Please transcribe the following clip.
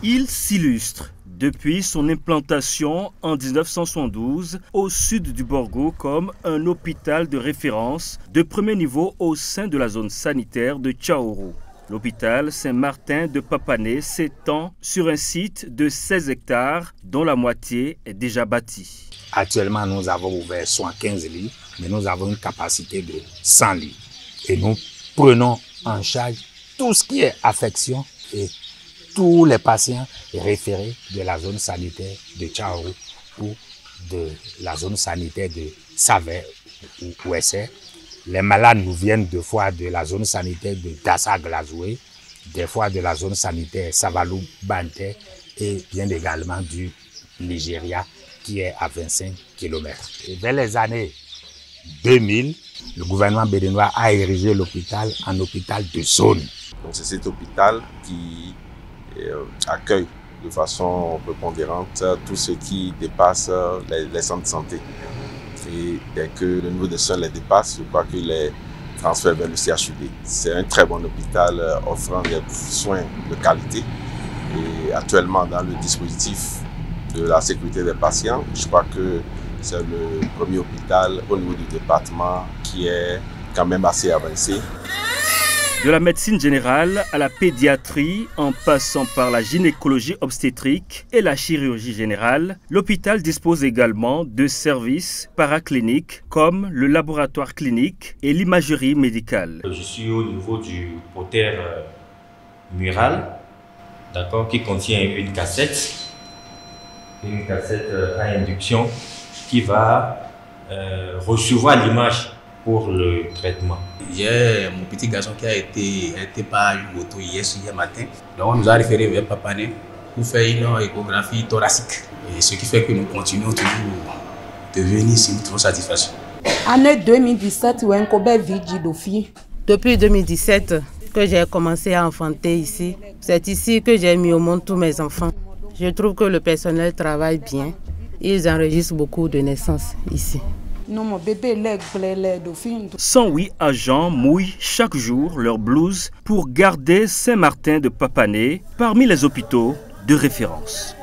Il s'illustre depuis son implantation en 1972 au sud du Borgo comme un hôpital de référence de premier niveau au sein de la zone sanitaire de Tchaourou. L'hôpital Saint-Martin de Papané s'étend sur un site de 16 hectares dont la moitié est déjà bâtie. Actuellement, nous avons ouvert 75 lits, mais nous avons une capacité de 100 lits. Et nous prenons en charge tout ce qui est affection et tous les patients référés de la zone sanitaire de Tchaourou ou de la zone sanitaire de Savè ou Ouessé. Les malades nous viennent des fois de la zone sanitaire de Dassa-Glazoué, des fois de la zone sanitaire Savalou-Banté et bien également du Nigeria qui est à 25 km. Et vers les années 2000, le gouvernement béninois a érigé l'hôpital en hôpital de zone. C'est cet hôpital qui accueille de façon prépondérante tout ce qui dépasse les centres de santé. Et dès que le niveau de soins les dépasse, je crois qu'il est transféré vers le CHUD. C'est un très bon hôpital offrant des soins de qualité. Et actuellement, dans le dispositif de la sécurité des patients, je crois que c'est le premier hôpital au niveau du département qui est quand même assez avancé. De la médecine générale à la pédiatrie, en passant par la gynécologie obstétrique et la chirurgie générale, l'hôpital dispose également de services paracliniques comme le laboratoire clinique et l'imagerie médicale. Je suis au niveau du potère mural, d'accord, qui contient une cassette à induction qui va recevoir l'image pour le traitement. J'ai mon petit garçon qui a été arrêté par une moto hier matin. Donc on nous a référé vers Papané pour faire une échographie thoracique. Et ce qui fait que nous continuons toujours de venir ici, nous trouvons satisfaction. Année 2017, Depuis 2017 que j'ai commencé à enfanter ici, c'est ici que j'ai mis au monde tous mes enfants. Je trouve que le personnel travaille bien. Ils enregistrent beaucoup de naissances ici. 108 agents mouillent chaque jour leur blouse pour garder Saint-Martin de Papané parmi les hôpitaux de référence.